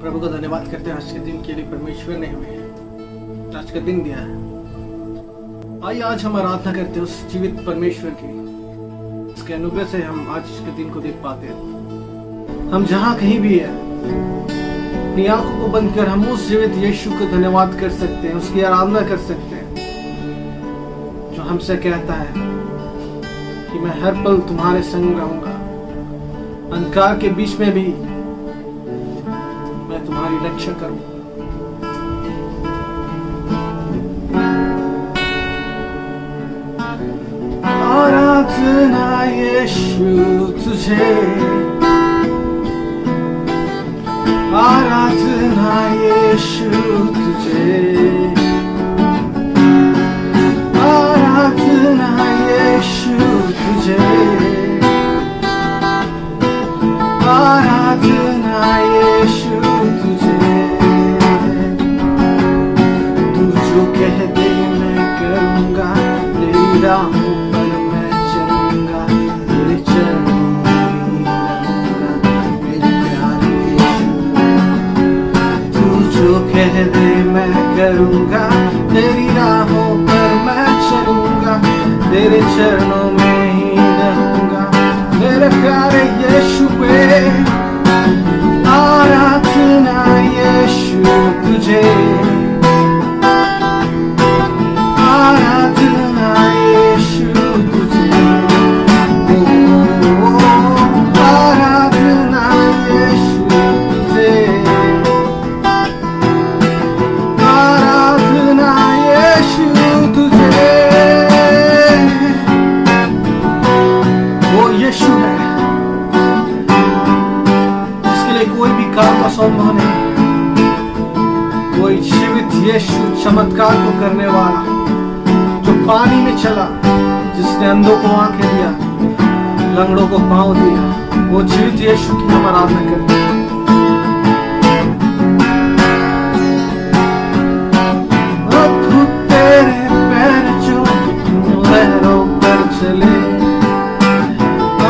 प्रभु का धन्यवाद करते हैं आज के दिन के लिए। परमेश्वर ने हमें आज का दिन दिया है। आइए आज हम आराधना करते हैं उस जीवित परमेश्वर की। उसके अनुग्रह से हम आज के दिन को देख पाते हैं। हम जहाँ कहीं भी है, अपनी आंखों को बंद कर हम उस जीवित यीशु को धन्यवाद कर सकते हैं, उसकी आराधना कर सकते हैं, जो हमसे कहता है कि मैं हर पल तुम्हारे संग रहूंगा, अंधकार के बीच में भी मैं तुम्हारी रक्षा करूंगा। आराधना यीशु तुझे, आराधना यीशु तुझे, आराधना यीशु तुझे, आराधना यीशु तुझे। तू जो कह दे मैं करूंगा, तेरी राहों पर मैं चलूंगा, तेरे चरणों में रहूंगा, मेरे प्यारे यीशु। तू जो कह दे मैं करूंगा, तेरी राहों पर मैं चलूंगा, तेरे चरणों में ही रहूंगा, मेरे प्यारे यीशु पे। आराधना यीशु तुझे, आराधना यीशु तुझे, आराधना यीशु तुझे, आराधना यीशु तुझे। वो यीशु है जिसके लिए कोई भी काम असंभव नहीं। कोई जीवित यीशु, चमत्कार को करने वाला, जो पानी में चला, जिसने अंधों को आंखें दिया, लंगड़ों को पांव दिया, वो जीवित यीशु की हम आराधना करते हैं। अद्भुत तेरे पैर जो लहरों पर चले,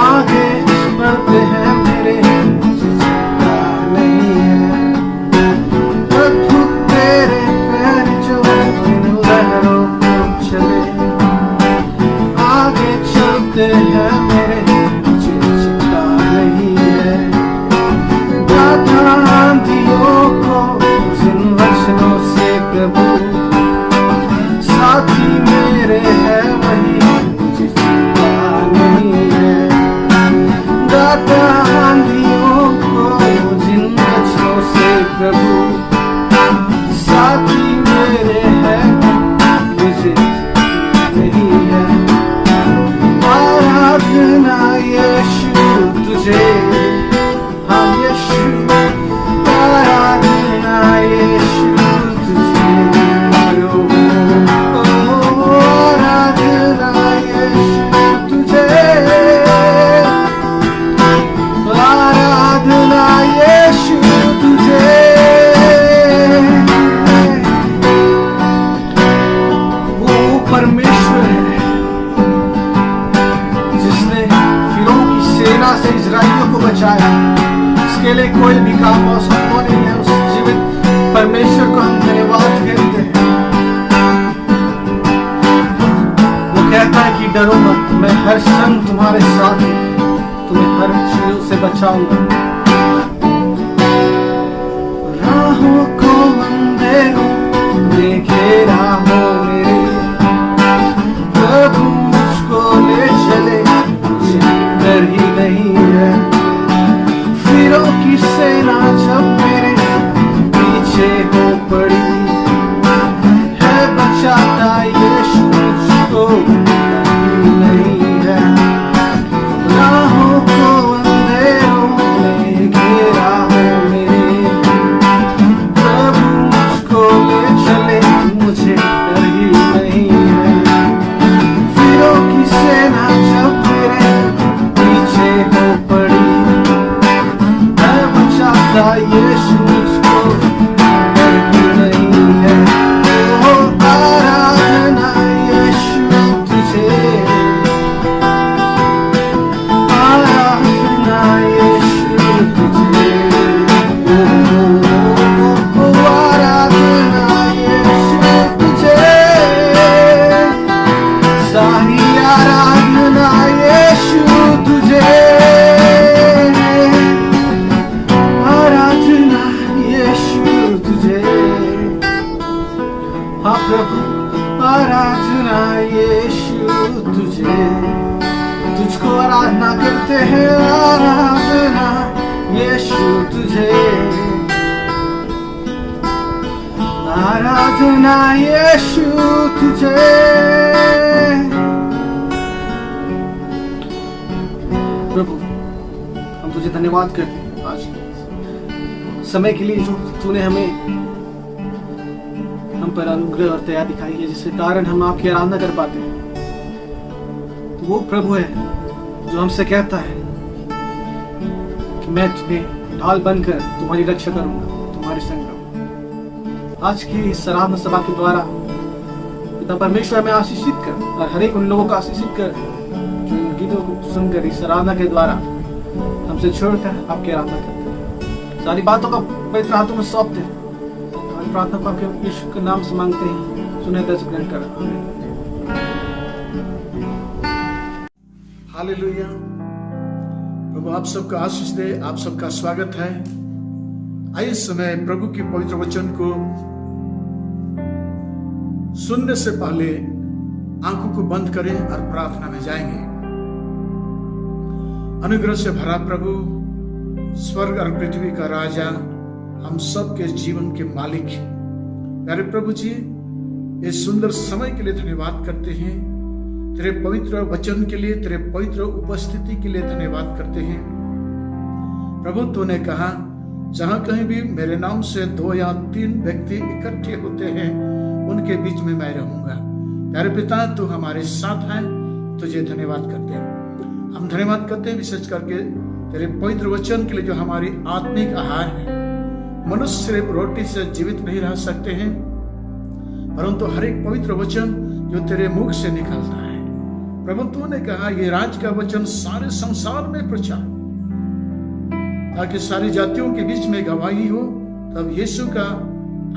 आगे बढ़ते हैं मेरे, नहीं है। अद्भुत तेरे पैर जो लहरों पर चले, आगे चलते हैं मेरे, मुझे चिंता नहीं है। गाता आंधियों को जिन वचनों से प्रभु, साथी मेरे है वही, मुझे चिंता नहीं है। गाता आंधियों को जिन वचनों से प्रभु, साथी मेरे है, मुझे नहीं है। आराधना यीशु तुझे, हाँ यीशु, आराधना यीशु तुझे, आराधना यीशु तुझे, आराधना यीशु तुझे। वो परमेश्वर है जिसने फिरौन की सेना से इजराइलियों को बचाया। इसके लिए कोई भी काम असंभव नहीं है। उस जीवित परमेश्वर को हम धन्यवाद करते हैं। वो कहता है कि डरो मत, मैं हर संग तुम्हारे साथ हूं, तुम्हें हर चीज से बचाऊंगा। राहों को अंधेरों में घेरा हो मेरे, प्रभु मुझको ले चले, मुझे डर ही नहीं है। फिरौन की सेना जब मेरे पीछे हो पड़ी, है बचाता यीशु मुझको, डर ही नहीं है। राहों को अंधेरों में घेरा हो मेरे, प्रभु मुझको ले चले, मुझे डर ही नहीं है। फिरौन की सेना जब मेरे पीछे हो पड़ी, है बचाता यीशु मुझको, डर ही नहीं है। ओ आराधना यीशु तुझे, आराधना यीशु तुझे, तुझे, आराधना यीशु तुझे। प्रभु हम तुझे धन्यवाद करते हैं आज समय के लिए जो तूने हमें हम पर अनुग्रह और दया दिखाई है, जिसके कारण हम आपकी आराधना कर पाते हैं। तो वो प्रभु है जो हमसे कहता है कि मैं तुम्हें ढाल बनकर तुम्हारी रक्षा करूंगा, तुम्हारे संग रहूंगा। आज की इस आराधना सभा के द्वारा पिता परमेश्वर में आशीषित कर और हर एक उन लोगों को आशीषित कर जो इन गीतों को सुनकर इस आराधना के द्वारा हमसे छोड़कर आपकी आराधना करते हैं। सारी बातों का पवित्र हाथों में सौंपते हैं। हमारी प्रार्थना को आपके यीशु के नाम से मांगते हैं, सुने दर्श ग्रहण कर। हालेलुया। प्रभु आप सबका आशीष दे, आप सबका स्वागत है। आइए इस समय प्रभु की पवित्र वचन को सुनने से पहले आंखों को बंद करें और प्रार्थना में जाएंगे। अनुग्रह से भरा प्रभु, स्वर्ग और पृथ्वी का राजा, हम सब के जीवन के मालिक प्यारे प्रभु जी, इस सुंदर समय के लिए धन्यवाद करते हैं। तेरे पवित्र वचन के लिए, तेरे पवित्र उपस्थिति के लिए धन्यवाद करते हैं। प्रभु तूने कहा जहां कहीं भी मेरे नाम से 2 या 3 व्यक्ति इकट्ठे होते हैं उनके बीच में मैं रहूंगा। प्यारे पिता तू हमारे साथ है, तुझे धन्यवाद करते हैं। हम धन्यवाद करते हैं विशेष करके तेरे पवित्र वचन के लिए जो हमारी आत्मिक आहार है। मनुष्य सिर्फ रोटी से जीवित नहीं रह सकते हैं, परंतु हर एक पवित्र वचन जो तेरे मुख से निकलता है। प्रभु तूने कहा ये राज का वचन सारे संसार में प्रचार, ताकि सारी जातियों के बीच में गवाही हो, तब यीशु का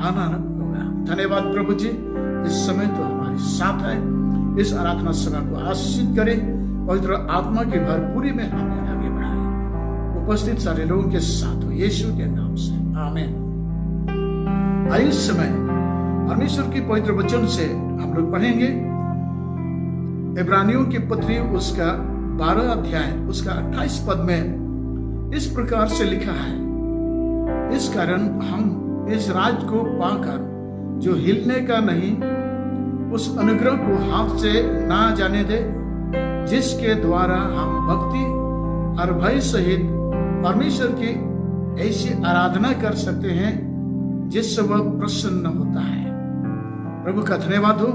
आना होगा। धन्यवाद प्रभु जी, इस समय तो हमारे साथ है। इस आराधना सभा को आशीषित करे, पवित्र आत्मा की भरपूरी में हमें आगे बढ़ाए। उपस्थित सारे लोगों के साथ हो यीशु के नाम से, आमीन। आइए इस समय परमेश्वर की पवित्र वचन से हम लोग पढ़ेंगे इब्रानियों की पत्री उसका 12 अध्याय उसका 28 पद में इस प्रकार से लिखा है, इस कारण हम इस राज को पाकर जो हिलने का नहीं, उस अनुग्रह को हाथ से ना जाने दे, जिसके द्वारा हम भक्ति और भय सहित परमेश्वर की ऐसी आराधना कर सकते हैं जिससे वह प्रसन्न होता है। प्रभु का धन्यवाद हो।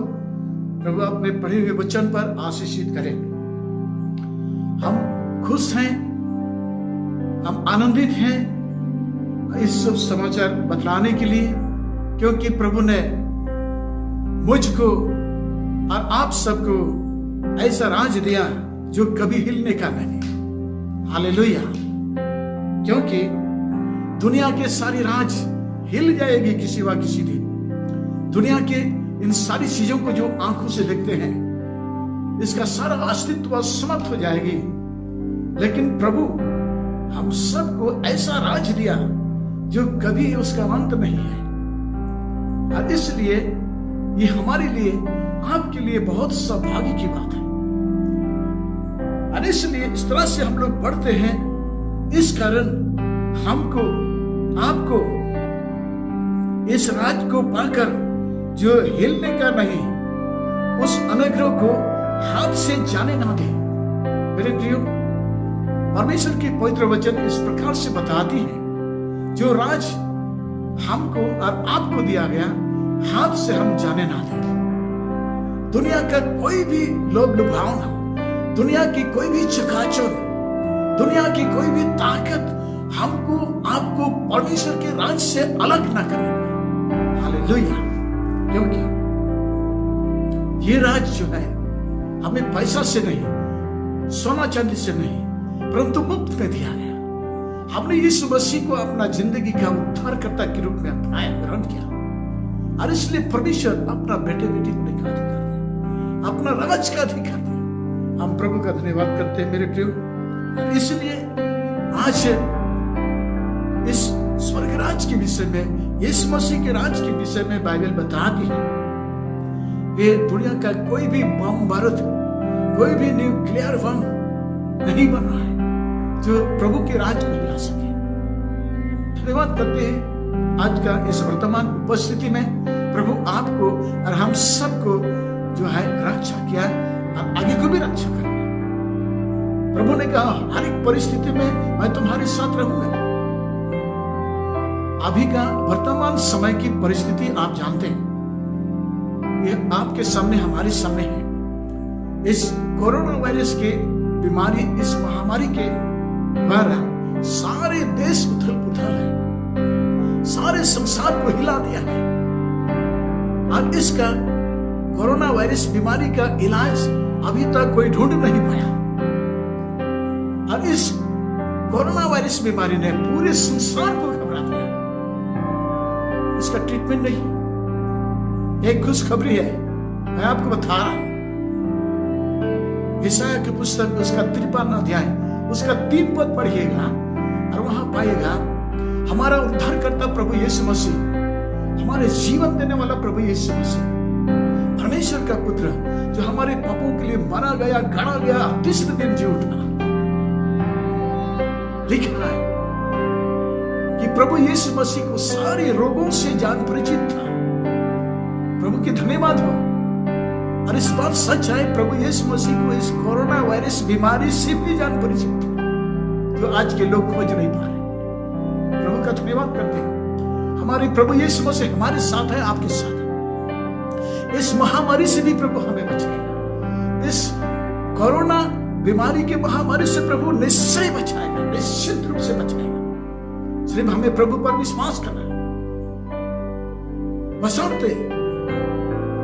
प्रभु अपने पढ़े हुए वचन पर आशीषित करें। हम खुश हैं, हम आनंदित हैं इस शुभ समाचार बतलाने के लिए, क्योंकि प्रभु ने मुझको और आप सबको ऐसा राज दिया जो कभी हिलने का नहीं। हालेलुया। क्योंकि दुनिया के सारी राज हिल जाएगी किसी व किसी दिन। दुनिया के इन सारी चीजों को जो आंखों से देखते हैं, इसका सारा अस्तित्व समाप्त हो जाएगी। लेकिन प्रभु हम सबको ऐसा राज दिया जो कभी उसका अंत नहीं है, और इसलिए ये हमारे लिए, आपके लिए बहुत सौभाग्य की बात है। और इसलिए इस तरह से हम लोग बढ़ते हैं। इस कारण हमको, आपको इस राज को पाकर जो हिलने का नहीं, उस अनुग्रह को हाथ से जाने ना दे। मेरे प्रियो, परमेश्वर की पवित्र वचन इस प्रकार से बताती है, जो राज हमको और आपको दिया गया, हाथ से हम जाने ना दें। दुनिया का कोई भी लोभ लुभावना, दुनिया की कोई भी चकाचौंध, दुनिया की कोई भी ताकत हमको, आपको परमेश्वर के राज से अलग ना करे। हालेलुया। क्योंकि ये राज जो है हमें पैसा से नहीं, सोना चांदी से नहीं, परंतु मुफ्त में दिया गया। हमने यीशु मसीह को अपना जिंदगी का उद्धारकर्ता के रूप में अपनाया, ग्रहण किया, और इसलिए परमेश्वर अपना बेटे बेटी को अधिकार दिया, अपना राज का अधिकार दिया। हम प्रभु का धन्यवाद करते हैं मेरे प्रियो। इसलिए आज इस स्वर्ग राज के विषय में, यीशु मसीह के राज के विषय में बाइबल बताती है, वे दुनिया का कोई भी बम बारूद, कोई भी न्यूक्लियर बम नहीं बना है जो प्रभु के राज को हिला सके। धन्यवाद करते हैं आज का इस वर्तमान उपस्थिति में प्रभु आपको और हम सबको जो है रक्षा किया और आगे को भी रक्षा करेगा। प्रभु ने कहा हर एक परिस्थिति में मैं तुम्हारे साथ रहूंगा। अभी का वर्तमान समय की परिस्थिति आप जानते हैं, ये आपके सामने हमारे सामने है। इस कोरोना वायरस के बीमारी, इस महामारी के द्वारा सारे देश उथल पुथल है, सारे संसार को हिला दिया है। और इसका कोरोना वायरस बीमारी का इलाज अभी तक कोई ढूंढ नहीं पाया। और इस कोरोना वायरस बीमारी ने पूरे संसार को घबरा दिया। इसका ट्रीटमेंट नहीं। एक खुशखबरी है, मैं आपको बता रहा हूं। यशायाह की पुस्तक उसका 53 अध्याय उसका 3 पद पढ़िएगा और वहां पाइएगा हमारा उद्धारकर्ता प्रभु यीशु मसीह, हमारे जीवन देने वाला प्रभु यीशु मसीह, परमेश्वर का पुत्र जो हमारे पापों के लिए मरा गया, गड़ा गया, तीसरे दिन जी उठा। लिखा है कि प्रभु यीशु मसीह को सारे रोगों से जान परिचित था। प्रभु की धन्यवाद हो। और इस बात सच है, प्रभु यीशु मसीह को इस कोरोना वायरस बीमारी से भी जान परिचित था, जो आज के लोग खोज नहीं पा रहे। प्रभु का धन्यवाद करते हैं। हमारे प्रभु यीशु मसीह हमारे साथ है, आपके साथ है। इस महामारी से भी प्रभु हमें बचाएगा। इस कोरोना बीमारी के महामारी से प्रभु निश्चय बचाएगा, निश्चित रूप से बचाएगा। सिर्फ हमें प्रभु पर विश्वास करना है। बशर्ते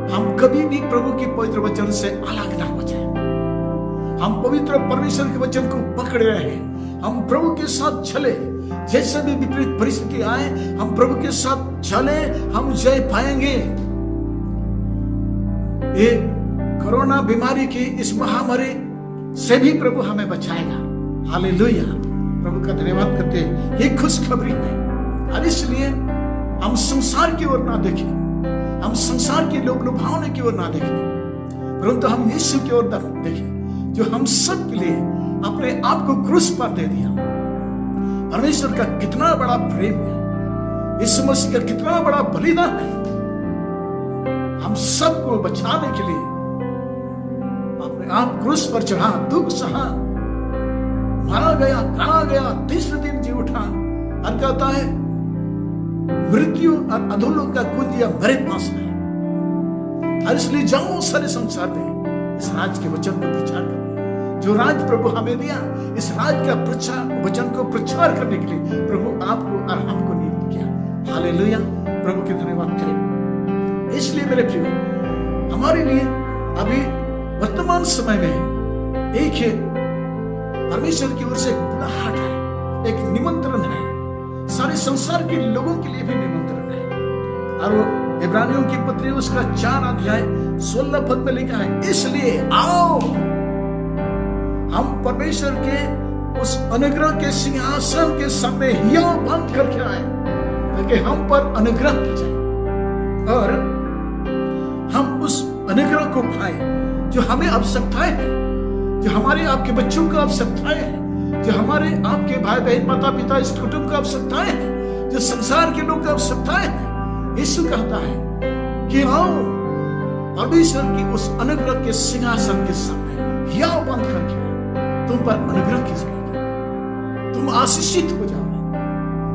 हम कभी भी प्रभु के पवित्र वचन से अलग ना हो जाए। हम पवित्र परमेश्वर के वचन को पकड़े रहे, हम प्रभु के साथ चले। जैसे भी विपरीत परिस्थिति आए, हम प्रभु के साथ चले, हम जय पाएंगे। ये कोरोना बीमारी की इस महामारी से भी प्रभु हमें बचाएगा। हालेलुया। प्रभु का धन्यवाद करते हैं। ये खुशखबरी है। और इसलिए हम संसार की ओर ना देखें, हम संसार के लोभ लुभावने की ओर ना देखें, परंतु हम यीशु की ओर देखें, जो हम सब के लिए अपने आप को क्रूस पर दे दिया। परमेश्वर का कितना बड़ा प्रेम है, यीशु मसीह का कितना बड़ा बलिदान है। हम सबको बचाने के लिए अपने आप क्रूस पर चढ़ा, दुख सहा, मारा गया, गड़ा गया, तीसरे दिन जी उठा और कहता है मृत्यु और अधोलोक का कुंजिया मेरे पास है। और इसलिए जाओ सारे संसार में इस राज के वचन को प्रचार करो। जो राज प्रभु हमें दिया, इस राज का प्रचार वचन को प्रचार करने के लिए प्रभु आपको और हमको नियुक्त किया। हालेलुया। प्रभु के धन्यवाद करें। इसलिए मेरे प्रियो, हमारे लिए अभी वर्तमान समय में एक है परमेश्वर की ओर से एक बुलाहट है, एक निमंत्रण है। सारे संसार के लोगों के लिए भी निमंत्रण है। और वो इब्रानियों की पत्री उसका 4 अध्याय 16 पद में लिखा है, इसलिए आओ हम परमेश्वर के उस अनुग्रह के सिंहासन के सामने हिया बंद करके आए, ताकि हम पर अनुग्रह हो जाए और हम उस अनुग्रह को पाए जो हमें आवश्यकताएं हैं, जो हमारे आपके बच्चों को आवश्यकताएं हैं, जो हमारे आपके भाई बहन माता पिता इस कुटुंब को आवश्यकताएं हैं, जो संसार के लोग को आवश्यकताएं हैं। यीशु कहता है कि आओ परमेश्वर की उस अनुग्रह के सिंहासन के सामने हिया बंद करके तुम पर अनुग्रह की जाएगी, तुम आशीषित हो जाओगे,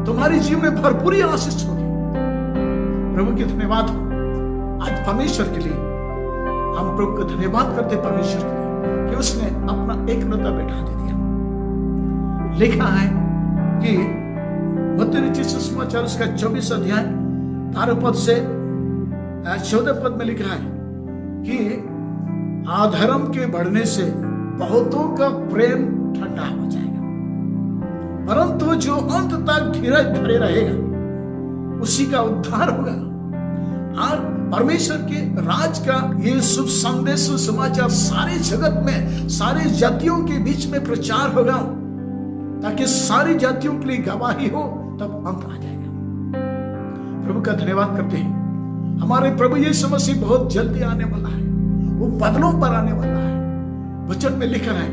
तुम्हारे जीवन में भरपूरी आशीष होगी। प्रभु की धन्यवाद हो। आज परमेश्वर के लिए हम प्रभु को धन्यवाद करते, परमेश्वर के लिए कि उसने अपना एकलौता बेटा दे दिया। लिखा है कि मत्ती रचित सुसमाचार उसका 24 अध्याय 12 पद से 14 पद में लिखा है कि अधर्म के बढ़ने से बहुतों का प्रेम ठंडा हो जाएगा, परंतु जो अंत तक धीरज धरे रहेगा उसी का उद्धार होगा। और परमेश्वर के राज का ये शुभ संदेश समाचार सारे जगत में, सारे जातियों के बीच में प्रचार होगा, ताकि सारी जातियों के लिए गवाही हो, तब अंत आ जाएगा। प्रभु का धन्यवाद करते हैं। हमारे प्रभु यीशु मसीह बहुत जल्दी आने वाला है, वो बादलों पर आने वाला है। वचन में लिखा है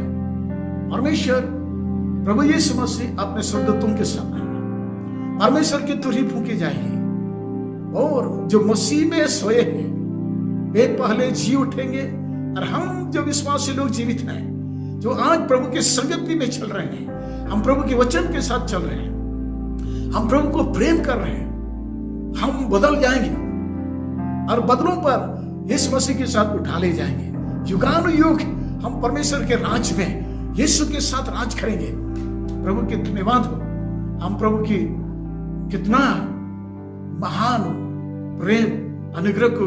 परमेश्वर प्रभु यीशु मसीह अपने स्वर्गदूतों के साथ आएगा, परमेश्वर की तुरही फूंकी जाएगी और जो मसीह में सोए हैं वे पहले जी उठेंगे। और हम जो विश्वासी लोग जीवित हैं, जो आज प्रभु के संगति में चल रहे हैं, हम प्रभु के वचन के साथ चल रहे हैं, हम प्रभु को प्रेम कर रहे हैं, हम बदल जाएंगे और बदलों पर यीशु मसीह के साथ उठा ले जाएंगे। युगानुयुग हम परमेश्वर के राज में यीशु के साथ राज करेंगे। प्रभु के धन्यवाद हो, हम प्रभु की कितना महान प्रेम अनुग्रह को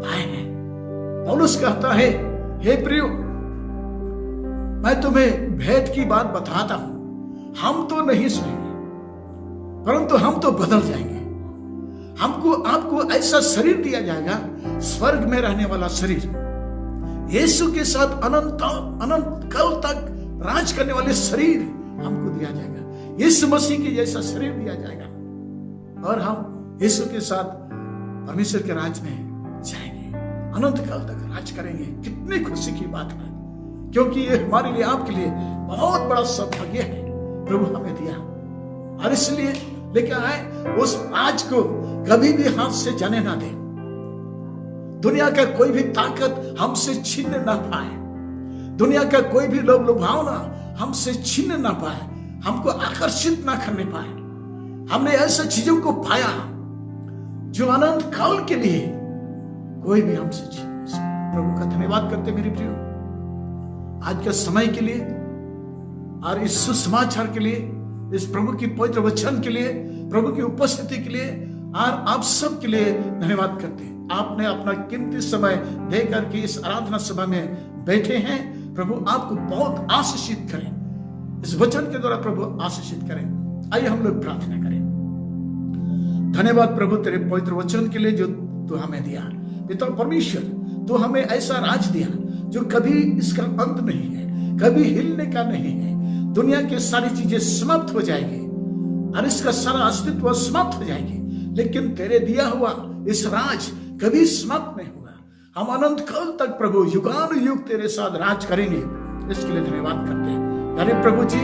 पाए हैं। पौलुस कहता है, हे प्रियो, मैं तुम्हें भेद की बात बताता हूं, हम तो नहीं सुनेंगे परंतु हम तो बदल जाएंगे। हमको आपको ऐसा शरीर दिया जाएगा, स्वर्ग में रहने वाला शरीर, यीशु के साथ अनंत काल तक राज करने वाले शरीर हमको दिया जाएगा। यीशु मसीह के जैसा शरीर दिया जाएगा और हम यीशु के साथ परमेश्वर के राज में जाएंगे, अनंत काल तक राज करेंगे। कितनी खुशी की बात है, क्योंकि ये हमारे लिए, आपके लिए बहुत बड़ा सौभाग्य है प्रभु हमें दिया। और इसलिए लेके आए, उस राज को कभी भी हाथ से जाने ना दे। दुनिया का कोई भी ताकत हमसे छीन ना पाए, दुनिया का कोई भी लोभ लुभावना हमसे छीन ना पाए, हमको आकर्षित ना करने पाए। हमने ऐसे चीजों को पाया जो अनंत काल के लिए कोई भी हमसे छीन नहीं सकता। प्रभु का धन्यवाद करते मेरे प्रियो, आज के समय के लिए और इस सुसमाचार के लिए, इस प्रभु की पवित्र वचन के लिए, प्रभु की उपस्थिति के लिए और आप सब के लिए धन्यवाद करते हैं। आपने अपना कीमती समय देकर के इस आराधना सभा में बैठे हैं। प्रभु आपको बहुत आशीषित करें, इस वचन के द्वारा प्रभु आशीषित करें। आइए हम लोग प्रार्थना करें। धन्यवाद प्रभु तेरे पवित्र वचन के लिए जो तू हमें दिया। पिता परमेश्वर, तू हमें ऐसा राज दिया जो कभी इसका अंत नहीं है, कभी हिलने का नहीं है। दुनिया की सारी चीजें समाप्त हो जाएगी और इसका सारा अस्तित्व समाप्त हो जाएगी, लेकिन तेरे दिया हुआ इस राज कभी समाप्त नहीं होगा। हम अनंत काल तक प्रभु युगानुयुग तेरे साथ राज करेंगे। इसके लिए धन्यवाद करते हैं। अरे प्रभु जी,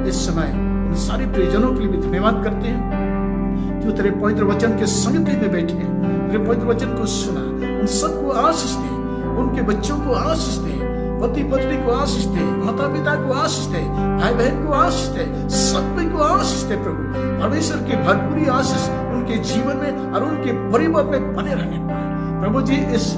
इस समय इन सारे प्रियजनों के लिए भी धन्यवाद करते हैं जो तेरे पवित्र वचन के संगति में बैठे हैं, तेरे पवित्र वचन को सुना। उन सबको आशीष दे, उनके बच्चों को आशीष दे, पति पत्नी को आशीष दे, माता पिता को आशीष दे, भाई बहन को आशीष दे, सभी को आशीष दे। प्रभु परमेश्वर की भरपूरी आशीष उनके जीवन में और उनके परिवार में बने रहने पाए। प्रभु जी, इस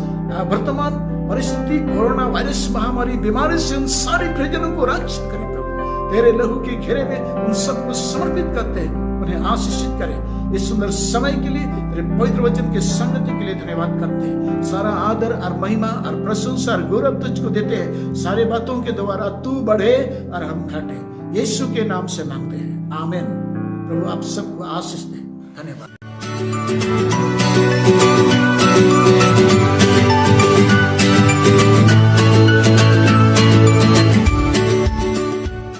वर्तमान परिस्थिति कोरोना वायरस महामारी बीमारी से उन सारे प्रियजनों को रक्षित करें। प्रभु तेरे लहू के घेरे में उन सबको समर्पित करते हैं, उन्हें आशीषित करें। इस सुंदर समय के लिए, तेरे पवित्र वचन के संगति के लिए धन्यवाद करते हैं। सारा आदर और महिमा और प्रशंसा और गौरव तुझको देते हैं। सारे बातों के द्वारा तू बढ़े और हम घटे, यीशु के नाम से मांगते हैं, आमीन। प्रभु आप सबको आशीष दे। धन्यवाद।